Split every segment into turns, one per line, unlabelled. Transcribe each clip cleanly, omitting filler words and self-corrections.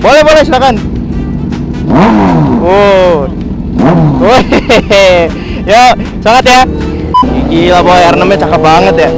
Boleh, boleh, silakan. Oh. Ya, sangat ya. Gila boy, R6-nya cakep banget ya.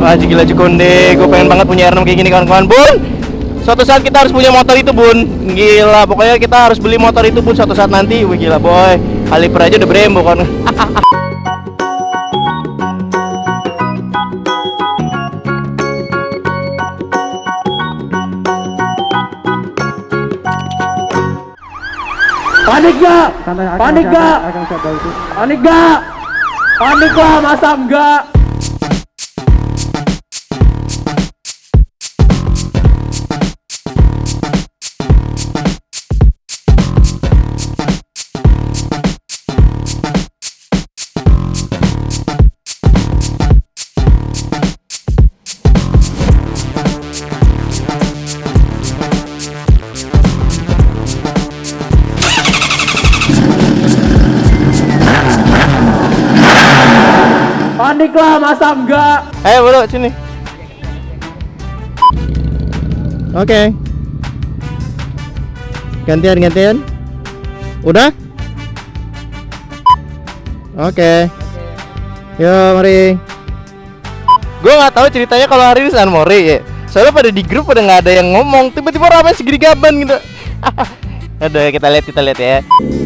Wah, gila Cikonde. Gue pengen banget punya R6 kayak gini kawan-kawan. Bun, suatu saat kita harus punya motor itu, Bun. Gila, pokoknya kita harus beli motor itu, Bun, suatu saat nanti. Wih, gila boy. Kaliper aja udah Brembo kan.
Panik gak? Panik gak? Panik gak? Panik lah, masa enggak? Panik lah, masa enggak?
Ayo bro, sini. Oke. Gantian. Udah? Oke. Yuk, mari. Gue nggak tahu ceritanya kalau hari ini San Mori ya. Soalnya pada di grup pada nggak ada yang ngomong. Tiba-tiba ramai segini gaban gitu. Aduh, kita lihat ya.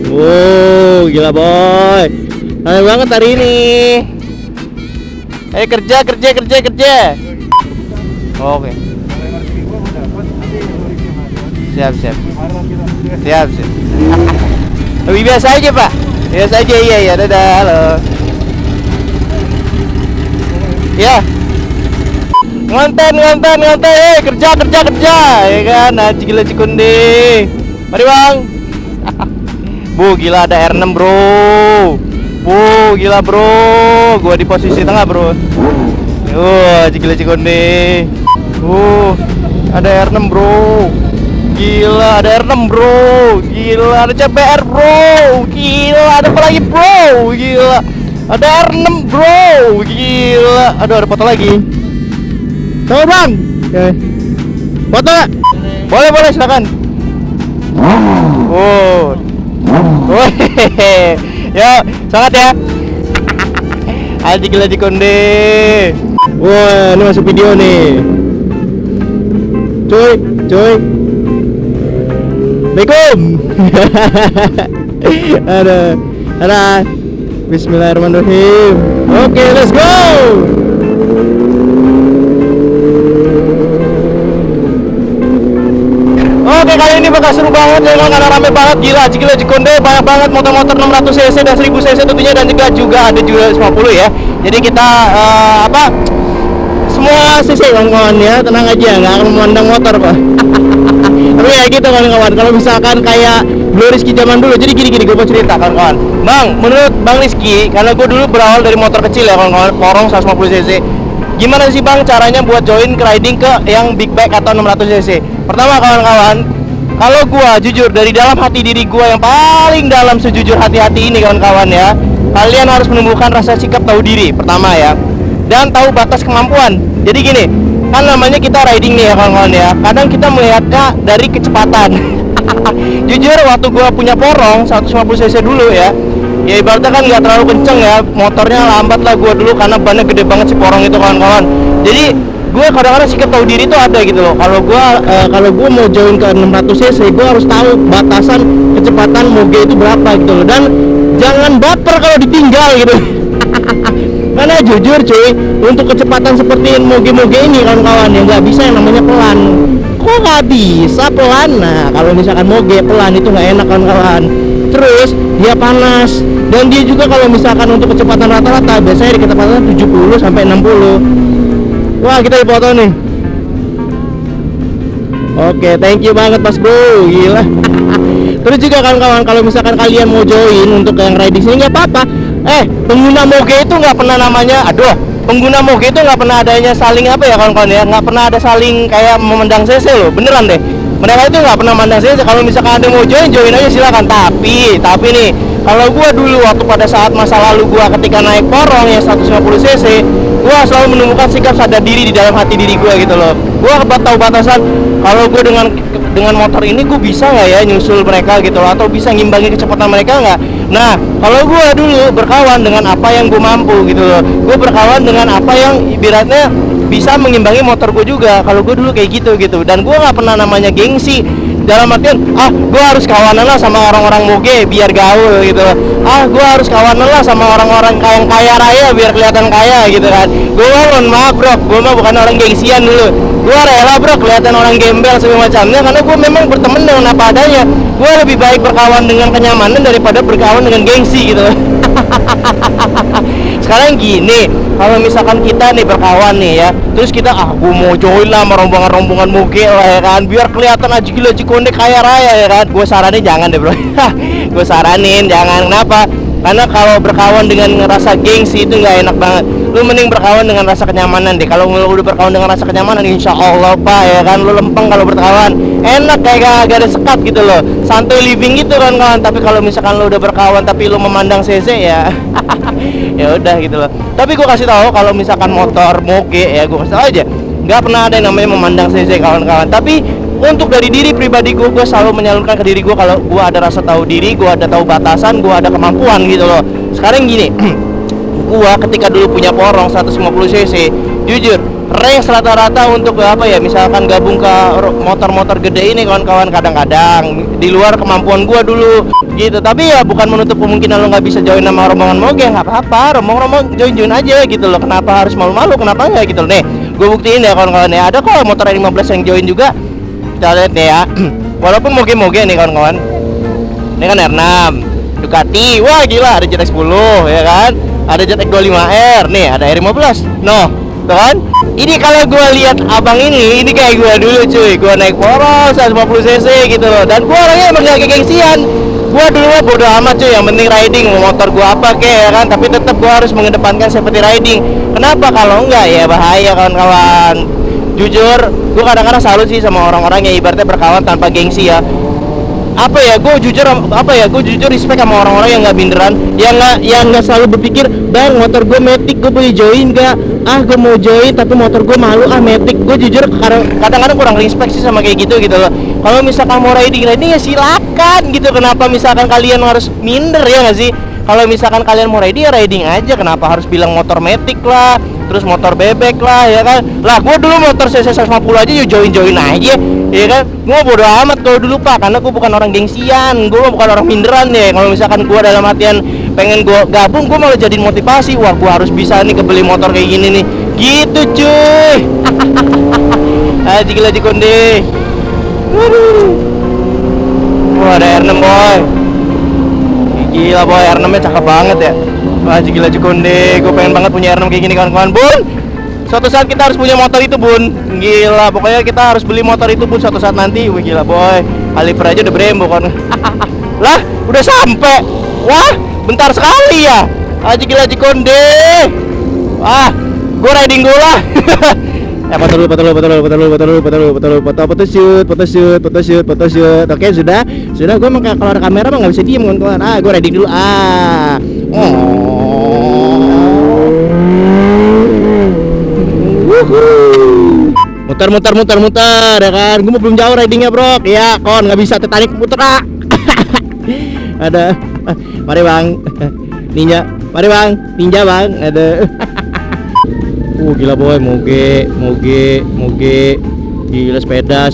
Wow, gila boy. Ramai banget hari ini. Ayo kerja. Oke. Siap. Lebih biasa aja pak. Biasa aja iya. Dadah, halo. Ya. Ngonten. Kerja. Ya kan, Haji gila Cikonde. Mari bang. Bu, gila ada R6 bro. Gila bro, gua di posisi tengah bro. Gila Cikonde. Ada R6 bro. Gila ada R6 bro. Gila ada CBR bro. Gila ada apa lagi bro. Gila ada R6 bro. Gila. Aduh, ada foto lagi. Tuh bang. Oke. Foto gak? Boleh silakan. Ya, sangat ya. Haji gila Cikonde. Wah, ini masuk video nih. Cuy. Assalamualaikum. Ada. Bismillahirrahmanirrahim. Oke, let's go. Oke, kali ini bakal seru banget ya, karena rame banget, gila Cikonde, banyak banget motor-motor 600 cc dan 1000 cc tentunya, dan juga ada 50 ya. Jadi kita semua cc kawan-kawan ya, tenang aja, nggak akan memandang motor pak. Tapi ya gitu kawan-kawan, kalau misalkan kayak Bro Rizky zaman dulu, jadi gini gue mau cerita kawan-kawan. Bang, menurut Bang Rizky, karena gue dulu berawal dari motor kecil ya kawan-kawan, porong 150 cc. Gimana sih bang caranya buat join riding ke yang big bike atau 600 cc? Pertama kawan-kawan, kalau gua jujur dari dalam hati diri gua yang paling dalam sejujur hati-hati ini kawan-kawan ya, kalian harus menumbuhkan rasa sikap tahu diri pertama ya, dan tahu batas kemampuan. Jadi gini, kan namanya kita riding nih ya kawan-kawan ya, kadang kita melihatnya dari kecepatan. Jujur waktu gua punya porong 150 cc dulu ya ibaratnya kan nggak terlalu kenceng ya, motornya lambat lah gua dulu karena bannya gede banget si porong itu kawan-kawan. Jadi gue kadang-kadang sikap tahu diri itu ada gitu loh. Kalau gue mau join ke 600 cc, gue harus tahu batasan kecepatan moge itu berapa gitu loh, dan jangan baper kalau ditinggal gitu. Karena jujur cuy, untuk kecepatan seperti moge-moge ini kawan-kawan ya nggak bisa yang namanya pelan. Kok nggak bisa pelan? Nah kalau misalkan moge pelan itu nggak enak kawan-kawan. Terus dia panas, dan dia juga kalau misalkan untuk kecepatan rata-rata biasanya di kecepatan 70 sampai 60. Wah, kita dipoto nih. Oke, thank you banget Mas Bro, gila. Terus juga kawan-kawan, kalau misalkan kalian mau join untuk yang riding sini nggak apa-apa. Pengguna moge itu nggak pernah pengguna moge itu nggak pernah adanya saling apa ya kawan-kawan ya, nggak pernah ada saling kayak memendang cc loh, beneran deh. mereka itu nggak pernah mandang CC. Kalau misalkan ada mau join aja silakan. Tapi nih, kalau gua dulu waktu pada saat masa lalu gua ketika naik porong yang 150 cc, gua selalu menemukan sikap sadar diri di dalam hati diri gua gitu loh. Gua tahu batasan kalau gua dengan motor ini gua bisa nggak ya nyusul mereka gitu loh, atau bisa ngimbangi kecepatan mereka nggak. Nah, kalau gua dulu berkawan dengan apa yang gua mampu gitu loh. Gua berkawan dengan apa yang ibaratnya bisa mengimbangi motor gue juga. Kalau gue dulu kayak gitu. Dan gue nggak pernah namanya gengsi dalam artian gue harus kawanan lah sama orang-orang moge biar gaul gitu. Gue harus kawanan lah sama orang-orang yang kaya raya biar kelihatan kaya gitu kan. Gue mohon maaf bro, gue mah bukan orang gengsian dulu. Gue rela bro kelihatan orang gembel segala macamnya, karena gue memang berteman dengan apa adanya. Gue lebih baik berkawan dengan kenyamanan daripada berkawan dengan gengsi gitu. Sekarang gini, kalau misalkan kita nih berkawan nih ya, terus kita gue mau join lah sama rombongan moge lah ya kan, biar kelihatan aja gila Cikonde kaya raya ya kan. Gue saranin jangan deh bro. Gue saranin jangan. Kenapa? Karena kalau berkawan dengan rasa gengsi itu nggak enak banget. Lu mending berkawan dengan rasa kenyamanan deh. Kalau lu udah berkawan dengan rasa kenyamanan, insya Allah pak ya kan, lu lempeng kalau berkawan. Enak kayak gak ada sekat gitu loh, santai living gitu kan kawan. Tapi kalau misalkan lu udah berkawan tapi lu memandang CC ya ya udah gitu loh. Tapi gue kasih tahu kalau misalkan motor moge ya, gue kasih tahu aja nggak pernah ada yang namanya memandang CC kawan-kawan. Tapi untuk dari diri pribadi gue selalu menyalurkan ke diri gue kalau gue ada rasa tahu diri, gue ada tahu batasan, gue ada kemampuan gitu loh. Sekarang gini, gue ketika dulu punya porong 150 cc, jujur range rata-rata untuk apa ya, misalkan gabung ke motor-motor gede ini kawan-kawan, kadang-kadang di luar kemampuan gua dulu gitu. Tapi ya bukan menutup kemungkinan lo nggak bisa join sama rombongan moge, nggak apa-apa, rombongan join aja gitu loh. Kenapa harus malu-malu, kenapa nggak gitu loh. Nih gue buktiin ya kawan-kawan ya, ada kok motor 15 yang join juga. Kita lihat nih ya, walaupun moge-moge nih kawan-kawan, ini kan R6 Ducati, wah gila, ada ZX10 ya kan, ada ZX25R, nih ada R15, no tuh kan. Ini kalau gue lihat abang ini kayak gue dulu cuy, gue naik poros 150 cc gitu loh. Dan gue orangnya emang gak gengsian. Gue dulu bodo amat cuy, yang penting riding, mau motor gue apa kek ya kan. Tapi tetap gue harus mengedepankan safety riding. Kenapa? Kalau enggak ya bahaya kawan-kawan. Jujur, gue kadang-kadang salut sih sama orang-orang yang ibaratnya berkawan tanpa gengsi ya. Gue jujur respect sama orang-orang yang nggak binderan, yang nggak selalu berpikir, bang motor gue metik, gue boleh join nggak? Gue mau join tapi motor gue malu metik. Gue jujur kadang-kadang kurang respect sih sama kayak gitu loh. Kalau misalkan mau riding ya silakan gitu. Kenapa misalkan kalian harus minder ya nggak sih? Kalau misalkan kalian mau riding ya riding aja. Kenapa harus bilang motor metik lah, terus motor bebek lah ya kan? Lah gue dulu motor CC 150 aja join aja ya kan. Gue bodo amat kalau dulu pak, karena gue bukan orang gengsian, gue bukan orang minderan deh. Kalau misalkan gue dalam artian pengen gue gabung, gue malah jadiin motivasi. Wah gue harus bisa nih kebeli motor kayak gini nih gitu cuy. Gila Cikonde. Wah ada R6 boy, gila boy, R6 nya cakep banget ya. Wah gila Cikonde, gue pengen banget punya R6 kayak gini kawan-kawan. Bun, suatu saat kita harus punya motor itu bun. Gila, pokoknya kita harus beli motor itu bun suatu saat nanti. Wih gila boy, kaliper aja udah Brembo kan. Lah udah sampai. Wah bentar sekali ya. Gila Cikonde. Wah gue riding dulu lah. Foto shoot. Oke sudah gue emang kalau ada kamera mah nggak bisa diem kawan. Gue riding dulu. Muter ya kan. Gue belum jauh ridingnya bro. Ya kon nggak bisa Titanic muter ada. Mari bang ninja bang ada. Gila boy, moge gila, sepeda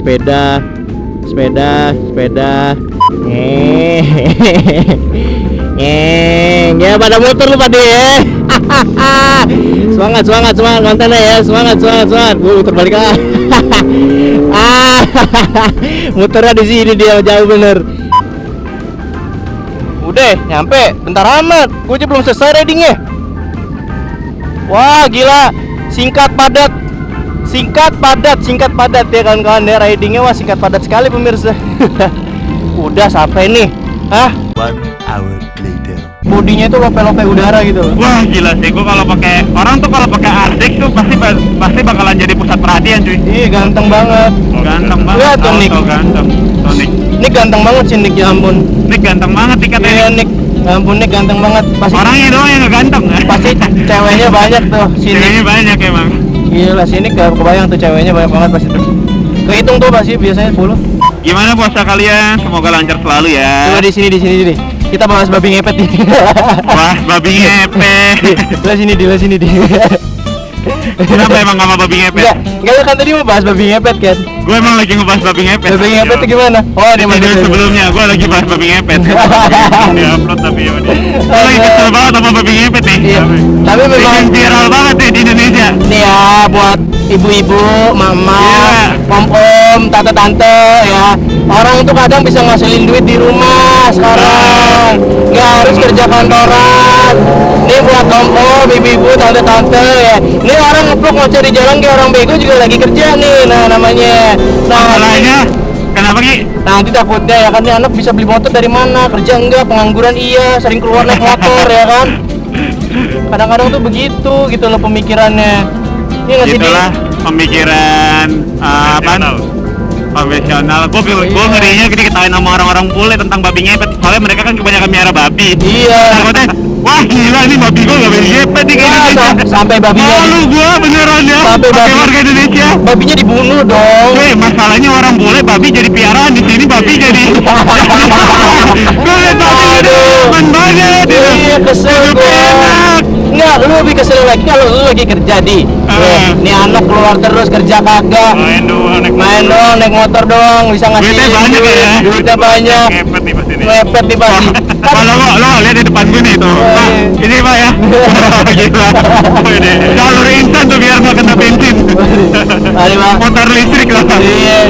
ya pada motor lu pada ya. semangat kontennya ya, semangat muter balik muternya di sini dia jauh bener. Udah nyampe, bentar amat, gue aja belum selesai ridingnya. Wah gila, singkat padat ya kawan-kawan ya, ridingnya wah singkat padat sekali pemirsa. Udah sampai nih.
1 hour later.
bodinya itu lope-lope udara gitu.
Wah gila sih, gua kalau pakai orang tuh kalau pakai Arctic tuh pasti bakalan jadi pusat perhatian cuy.
Iya, ganteng banget.
Ganteng banget.
Lihat tuh, Nick.
Ganteng. Tuh Nick.
Nick ganteng banget sih, Nick, ya ampun.
Nick ganteng banget nih katanya.
Iya, Nick. Ya ampun, Nick ganteng banget. Pasti
Orangnya doang yang nggak ganteng.
pasti ceweknya banyak tuh si Nick.
Ceweknya banyak emang.
Gila, si Nick gak kebayang tuh ceweknya banyak banget pasti tuh. Kehitung tuh pasti biasanya 10.
Gimana puasa kalian? Semoga lancar selalu ya.
Coba di sini. Kita bahas babi ngepet nih.
Wah, babi ngepet.
Lah sini di.
Kenapa emang sama babi ngepet?
Enggak kan tadi mau bahas babi ngepet kan.
Gue emang lagi ngebahas babi ngepet.
Babi ngepet itu gimana? Oh,
Di video sebelumnya gue lagi bahas babi ngepet. Di upload tapi ya udah. Gue lagi kesel banget sama babi ngepet nih.
Iya. Tapi memang
Bikin viral banget nih di Indonesia.
nih ya buat ibu-ibu, mama,
Iya.
om-om, tante-tante ya. Orang tuh kadang bisa ngasilin duit di rumah sekarang. Nggak harus kerja kantoran. Nih buat om-om, ibu-ibu, tante-tante ya. Nih orang ngeplok ngoceh di jalan kayak orang bego juga lagi kerja nih. Nah namanya. Nah
Masalahnya kenapa Ki?
nanti takutnya ya kan nih anak bisa beli motor dari mana? Kerja enggak, pengangguran iya, sering keluar naik motor ya kan. Kadang-kadang tuh begitu gitu loh pemikirannya. Ini nggak sih, Di?
Itulah pemikiran profesional. Gue ngerinya gini ketahuin sama orang-orang bule tentang babi ngepet. Soalnya mereka kan kebanyakan miara babi.
Iya.
Takutnya, wah gila ini babi gue gak babi ngepet nih
Wah,
kayaknya.
sampai babinya
Malu gue beneran ya.
Sampai
Pakai
babi-
warga Indonesia.
babinya dibunuh dong.
Masalahnya orang bule babi jadi piaraan, di sini babi jadi. Gue liat babi
Aduh.
teman banget.
Iya, kesel
Hidup
gua.
enak.
Enggak, lu lebih kesel lagi kalau lu lagi kerja di. Nih anak keluar terus kerja kagak. Main doang, naik motor doang, bisa ngasih
Duitnya banyak ya.
Duitnya banyak.
Ngepet nih pasti nih.
Ngepet nih pasti.
Kalau lo lihat di depan gue nih tuh. Pak,
iya.
ini Pak ya. Gila. Ini jalur instan tuh biar nggak kena bensin.
Mari, Bang.
Motor listrik lah.
Iya.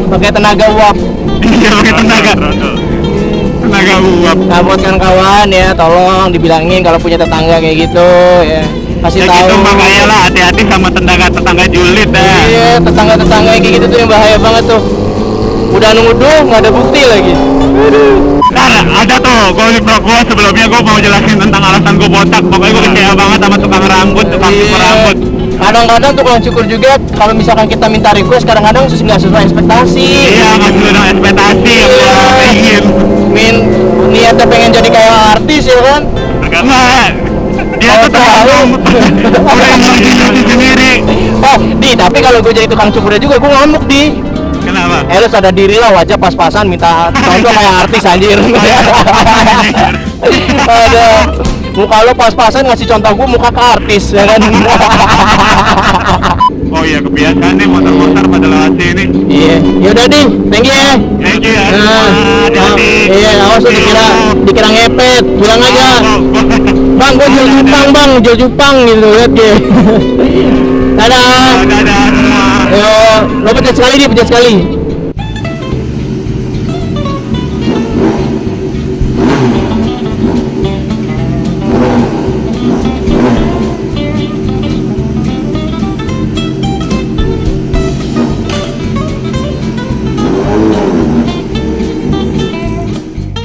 Pakai tenaga uap.
Iya pakai tenaga. Tenaga uap.
Nah, buat kawan-kawan ya, tolong dibilangin kalau punya tetangga kayak gitu ya. Kasih
Ya
tahu.
gitu makanya lah hati-hati sama tetangga julid dah.
Iya, tetangga-tetangga kayak gitu tuh yang bahaya banget tuh. Udah nuduh, nggak ada bukti lagi.
Nah, ada tuh, gue sebelumnya gue mau jelasin tentang alasan gue botak. Pokoknya gue kecewa banget sama tukang rambut, tukang cukur rambut.
Kadang-kadang tukang cukur juga, kalau misalkan kita minta request, kadang-kadang nggak sesuai ekspektasi.
Iya, nggak sesuai dengan ekspektasi yang
Iya.
gue ingin.
Niatnya pengen jadi kayak artis ya kan?
Nah, dia
Oh,
tuh terlalu udah imajinasi sendiri.
Oh, tapi kalau gue jadi tukang cukurnya juga, gue ngamuk di.
Kenapa?
Lu sadar diri lah, wajah pas-pasan minta contoh kayak artis anjir. Ada muka lo pas-pasan ngasih contoh gue muka ke artis ya kan.
Oh iya kebiasaan nih motor-motor pada lewat sini.
Iya, yaudah di, thank you ya.
Thank you ya.
Nah,
Hati-hati.
iya, awas lu dikira ngepet, bilang aja. Bang, gue jual cupang bang, jual cupang gitu lihat ya. Dadah.
Dadah semua.
Yo, lo pencet sekali.